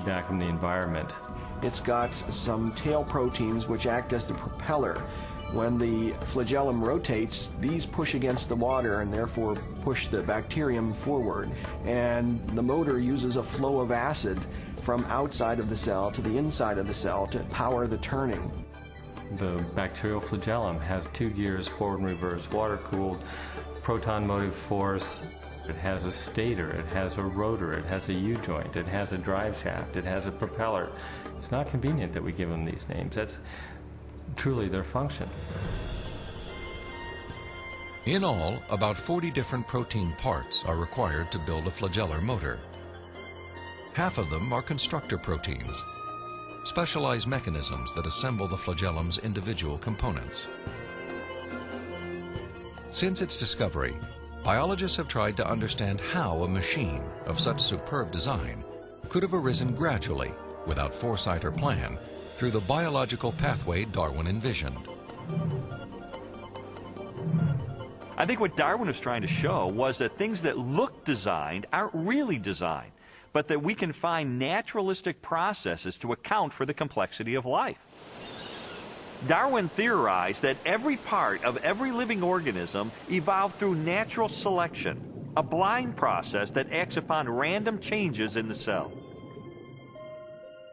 feedback from the environment. It's got some tail proteins which act as the propeller. When the flagellum rotates, these push against the water and therefore push the bacterium forward. And the motor uses a flow of acid from outside of the cell to the inside of the cell to power the turning. The bacterial flagellum has 2 gears, forward and reverse, water-cooled, proton motive force. It has a stator, it has a rotor, it has a U-joint, it has a drive shaft, it has a propeller. It's not convenient that we give them these names. That's truly their function. In all, about 40 different protein parts are required to build a flagellar motor. Half of them are constructor proteins, specialized mechanisms that assemble the flagellum's individual components. Since its discovery, biologists have tried to understand how a machine of such superb design could have arisen gradually, without foresight or plan, through the biological pathway Darwin envisioned. I think what Darwin was trying to show was that things that look designed aren't really designed, but that we can find naturalistic processes to account for the complexity of life. Darwin theorized that every part of every living organism evolved through natural selection, a blind process that acts upon random changes in the cell.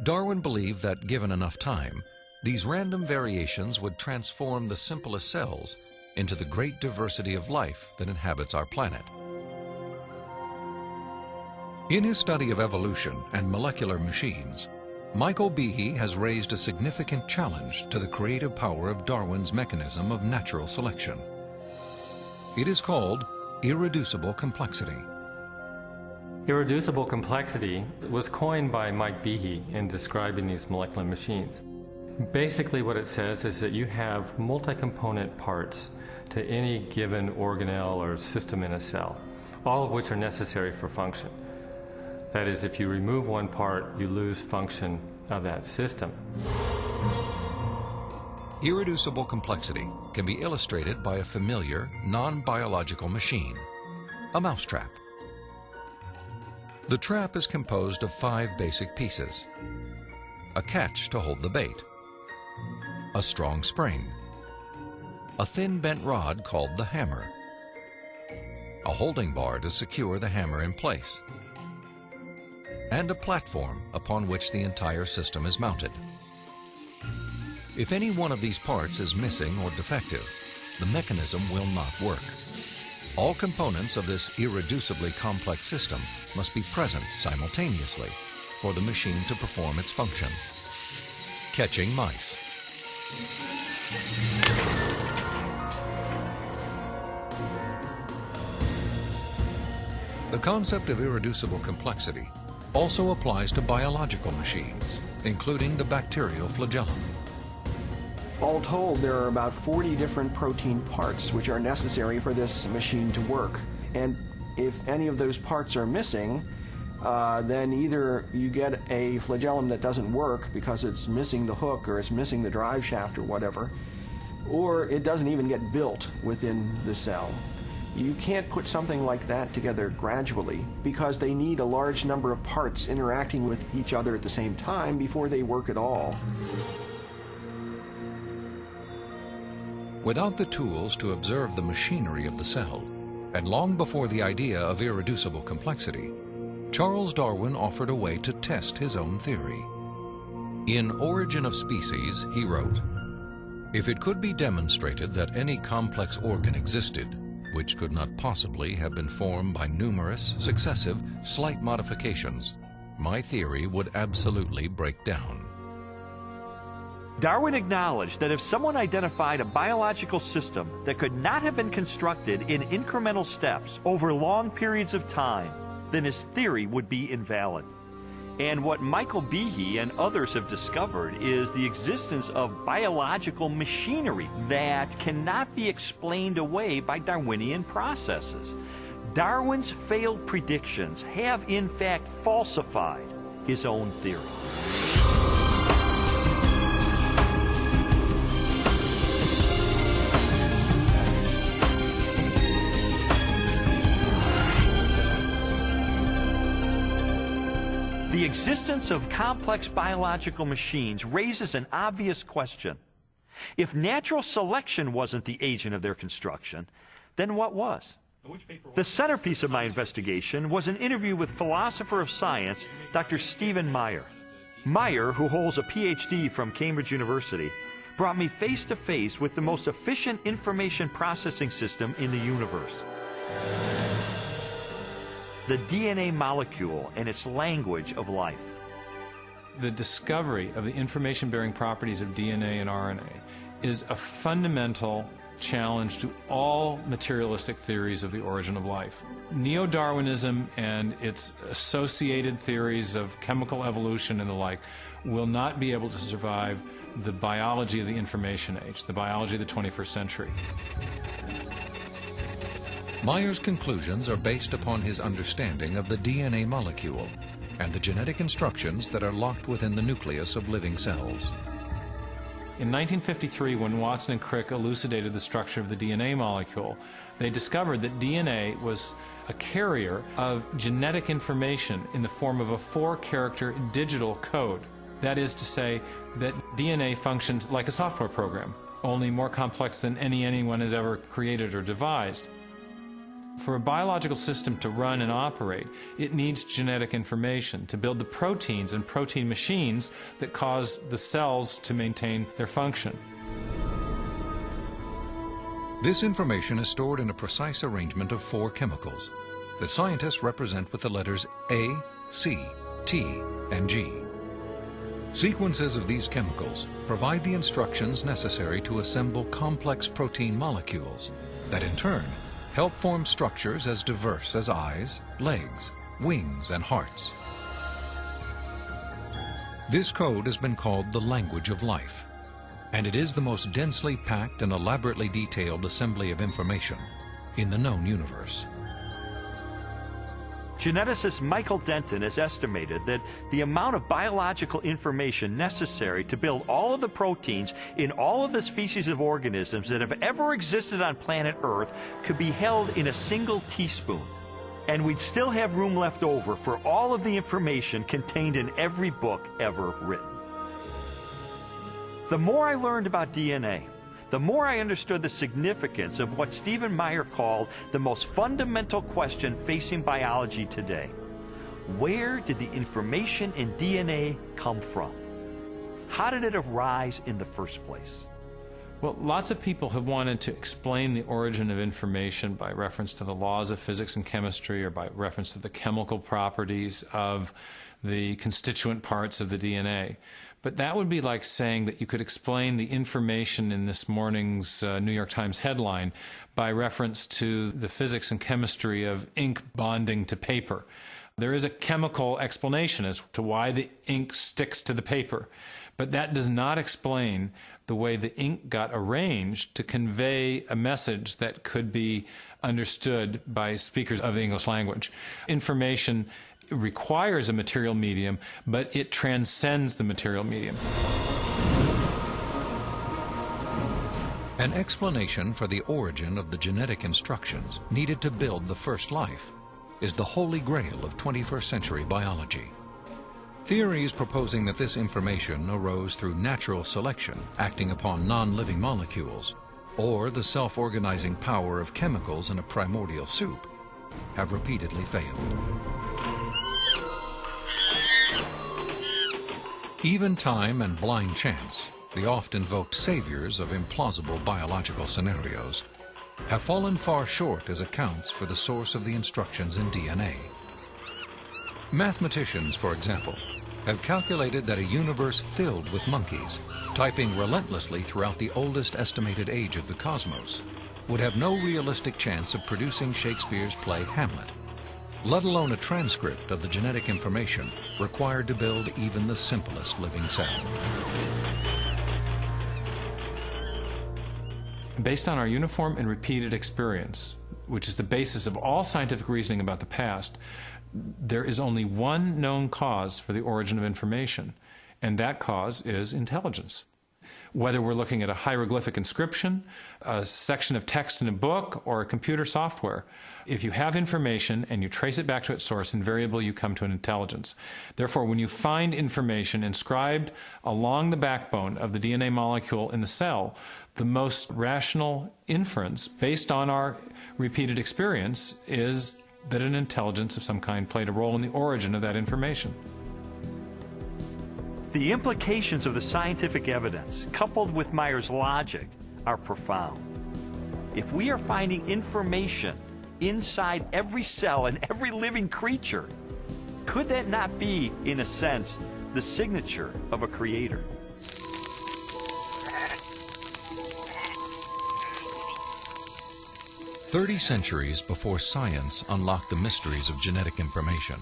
Darwin believed that, given enough time, these random variations would transform the simplest cells into the great diversity of life that inhabits our planet. In his study of evolution and molecular machines, Michael Behe has raised a significant challenge to the creative power of Darwin's mechanism of natural selection. It is called irreducible complexity. Irreducible complexity was coined by Mike Behe in describing these molecular machines. Basically what it says is that you have multi-component parts to any given organelle or system in a cell, all of which are necessary for function. That is, if you remove one part, you lose function of that system. Irreducible complexity can be illustrated by a familiar, non-biological machine, a mousetrap. The trap is composed of 5 basic pieces: a catch to hold the bait, a strong spring, a thin bent rod called the hammer, a holding bar to secure the hammer in place, and a platform upon which the entire system is mounted. If any one of these parts is missing or defective, the mechanism will not work. All components of this irreducibly complex system must be present simultaneously for the machine to perform its function. Catching mice. The concept of irreducible complexity also applies to biological machines, including the bacterial flagellum. All told, there are about 40 different protein parts which are necessary for this machine to work. And if any of those parts are missing, then either you get a flagellum that doesn't work because it's missing the hook or it's missing the drive shaft or whatever, or it doesn't even get built within the cell. You can't put something like that together gradually because they need a large number of parts interacting with each other at the same time before they work at all. Without the tools to observe the machinery of the cell, and long before the idea of irreducible complexity, Charles Darwin offered a way to test his own theory. In Origin of Species, he wrote, "If it could be demonstrated that any complex organ existed, which could not possibly have been formed by numerous, successive, slight modifications, my theory would absolutely break down." Darwin acknowledged that if someone identified a biological system that could not have been constructed in incremental steps over long periods of time, then his theory would be invalid. And what Michael Behe and others have discovered is the existence of biological machinery that cannot be explained away by Darwinian processes. Darwin's failed predictions have in fact falsified his own theory. The existence of complex biological machines raises an obvious question. If natural selection wasn't the agent of their construction, then what was? The centerpiece of my investigation was an interview with philosopher of science, Dr. Stephen Meyer. Meyer, who holds a PhD from Cambridge University, brought me face to face with the most efficient information processing system in the universe. The DNA molecule and its language of life. The discovery of the information-bearing properties of DNA and RNA is a fundamental challenge to all materialistic theories of the origin of life. Neo-Darwinism and its associated theories of chemical evolution and the like will not be able to survive the biology of the information age, the biology of the 21st century. Meyer's conclusions are based upon his understanding of the DNA molecule and the genetic instructions that are locked within the nucleus of living cells. In 1953, when Watson and Crick elucidated the structure of the DNA molecule, they discovered that DNA was a carrier of genetic information in the form of a 4-character digital code. That is to say that DNA functions like a software program, only more complex than anyone has ever created or devised. For a biological system to run and operate, it needs genetic information to build the proteins and protein machines that cause the cells to maintain their function. This information is stored in a precise arrangement of 4 chemicals that scientists represent with the letters A, C, T, and G. Sequences of these chemicals provide the instructions necessary to assemble complex protein molecules that in turn help form structures as diverse as eyes, legs, wings, and hearts. This code has been called the language of life, and it is the most densely packed and elaborately detailed assembly of information in the known universe. Geneticist Michael Denton has estimated that the amount of biological information necessary to build all of the proteins in all of the species of organisms that have ever existed on planet Earth could be held in a single teaspoon. And we'd still have room left over for all of the information contained in every book ever written. The more I learned about DNA, the more I understood the significance of what Stephen Meyer called the most fundamental question facing biology today. Where did the information in DNA come from? How did it arise in the first place? Well, lots of people have wanted to explain the origin of information by reference to the laws of physics and chemistry or by reference to the chemical properties of the constituent parts of the DNA. But that would be like saying that you could explain the information in this morning's New York Times headline by reference to the physics and chemistry of ink bonding to paper. There is a chemical explanation as to why the ink sticks to the paper, but that does not explain the way the ink got arranged to convey a message that could be understood by speakers of the English language. Information requires a material medium, but it transcends the material medium. An explanation for the origin of the genetic instructions needed to build the first life is the holy grail of 21st century biology. Theories proposing that this information arose through natural selection acting upon non-living molecules or the self-organizing power of chemicals in a primordial soup have repeatedly failed. Even time and blind chance, the oft-invoked saviors of implausible biological scenarios, have fallen far short as accounts for the source of the instructions in DNA. Mathematicians, for example, have calculated that a universe filled with monkeys, typing relentlessly throughout the oldest estimated age of the cosmos, would have no realistic chance of producing Shakespeare's play Hamlet, let alone a transcript of the genetic information required to build even the simplest living cell. Based on our uniform and repeated experience, which is the basis of all scientific reasoning about the past, there is only one known cause for the origin of information, and that cause is intelligence. Whether we're looking at a hieroglyphic inscription, a section of text in a book, or a computer software, If you have information and you trace it back to its source, invariably you come to an intelligence. Therefore, when you find information inscribed along the backbone of the DNA molecule in the cell, the most rational inference, based on our repeated experience, is that an intelligence of some kind played a role in the origin of that information. The implications of the scientific evidence, coupled with Mayer's logic, are profound. If we are finding information inside every cell and every living creature, could that not be, in a sense, the signature of a creator? "30 centuries before science unlocked the mysteries of genetic information,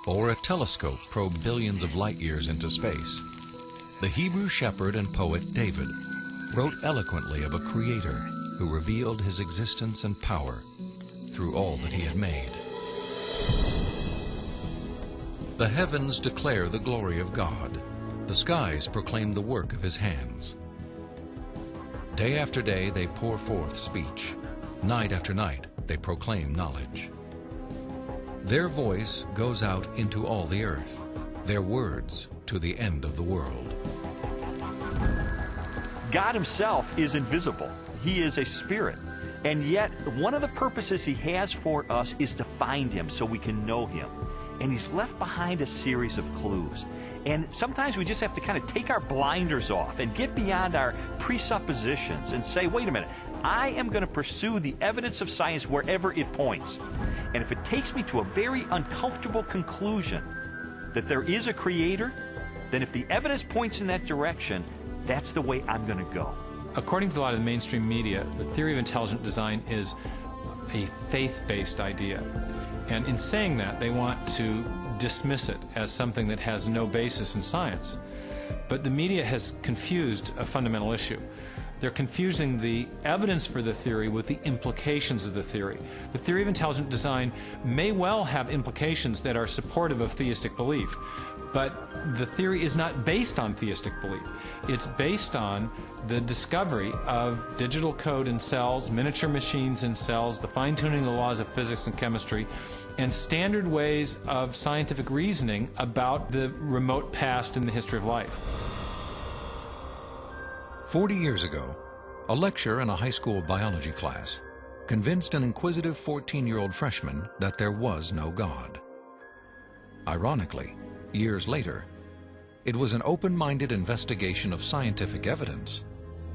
or a telescope probed billions of light years into space, the Hebrew shepherd and poet David wrote eloquently of a creator who revealed his existence and power through all that he had made. The heavens declare the glory of God. The skies proclaim the work of his hands. Day after day they pour forth speech. Night after night they proclaim knowledge. Their voice goes out into all the earth, their words to the end of the world." God himself is invisible. He is a spirit. And yet, one of the purposes he has for us is to find him so we can know him. And he's left behind a series of clues. And sometimes we just have to kind of take our blinders off and get beyond our presuppositions and say, wait a minute, I am going to pursue the evidence of science wherever it points. And if it takes me to a very uncomfortable conclusion that there is a creator, then if the evidence points in that direction, that's the way I'm going to go. According to a lot of the mainstream media, the theory of intelligent design is a faith-based idea. And in saying that, they want to dismiss it as something that has no basis in science. But the media has confused a fundamental issue. They're confusing the evidence for the theory with the implications of the theory. The theory of intelligent design may well have implications that are supportive of theistic belief, but the theory is not based on theistic belief. It's based on the discovery of digital code in cells, miniature machines in cells, the fine-tuning of the laws of physics and chemistry, and standard ways of scientific reasoning about the remote past in the history of life. 40 years ago, a lecturer in a high school biology class convinced an inquisitive 14-year-old freshman that there was no God. Ironically, years later, it was an open-minded investigation of scientific evidence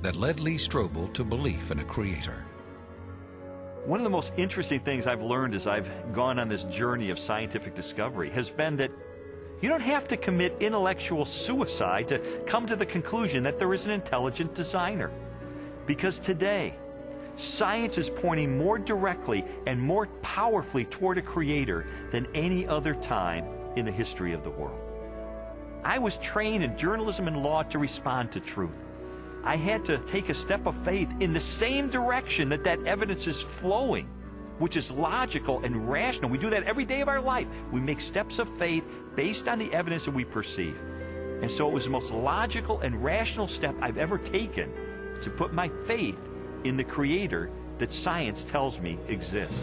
that led Lee Strobel to belief in a creator. One of the most interesting things I've learned as I've gone on this journey of scientific discovery has been that you don't have to commit intellectual suicide to come to the conclusion that there is an intelligent designer. Because today, science is pointing more directly and more powerfully toward a creator than any other time in the history of the world. I was trained in journalism and law to respond to truth. I had to take a step of faith in the same direction that evidence is flowing, which is logical and rational. We do that every day of our life. We make steps of faith based on the evidence that we perceive. And so it was the most logical and rational step I've ever taken to put my faith in the creator that science tells me exists.